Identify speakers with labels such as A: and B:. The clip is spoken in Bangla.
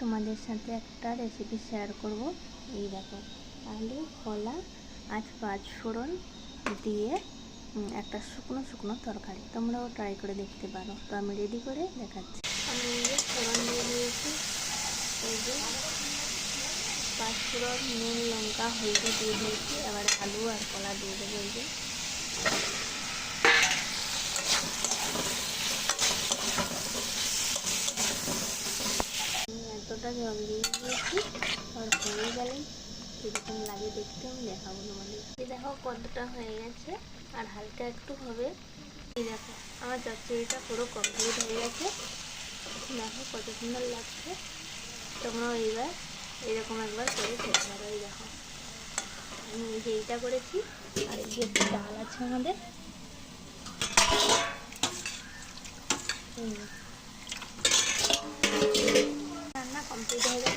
A: তোমাদের সাথে একটা রেসিপি শেয়ার করব। এই দেখো, আলু, কলা আর পাঁচ ফোড়ন দিয়ে একটা শুকনো শুকনো তরকারি, তোমরাও ট্রাই করে দেখতে পারো। তো আমি রেডি করে দেখাচ্ছি। আমি ফোড়ন দিয়ে দিয়েছি, এই যে পাঁচ ফোড়ন, নুন, লঙ্কা, হলদি দিয়ে দিয়েছি। এবার আলু আর কলা দিয়ে দেবো। এই যে এতটা জল দিয়ে দিয়েছি, আর হয়ে গেলেই কীরকম লাগে দেখতে আমি দেখাবো তোমাদের। এই দেখো কতটা হয়ে গেছে, আর হালকা একটু হবে। এই দেখো আমার চচ্চড়িটা পুরো কমপ্লিট হয়ে গেছে। দেখো কত সুন্দর লাগছে। তোমরাও এইবার এরকম একবার করে খেতে পারো। এই দেখো আমি এই যে এইটা করেছি, আর এই যে ডাল আছে আমাদের। রান্না কমপ্লিট হয়ে গেছে।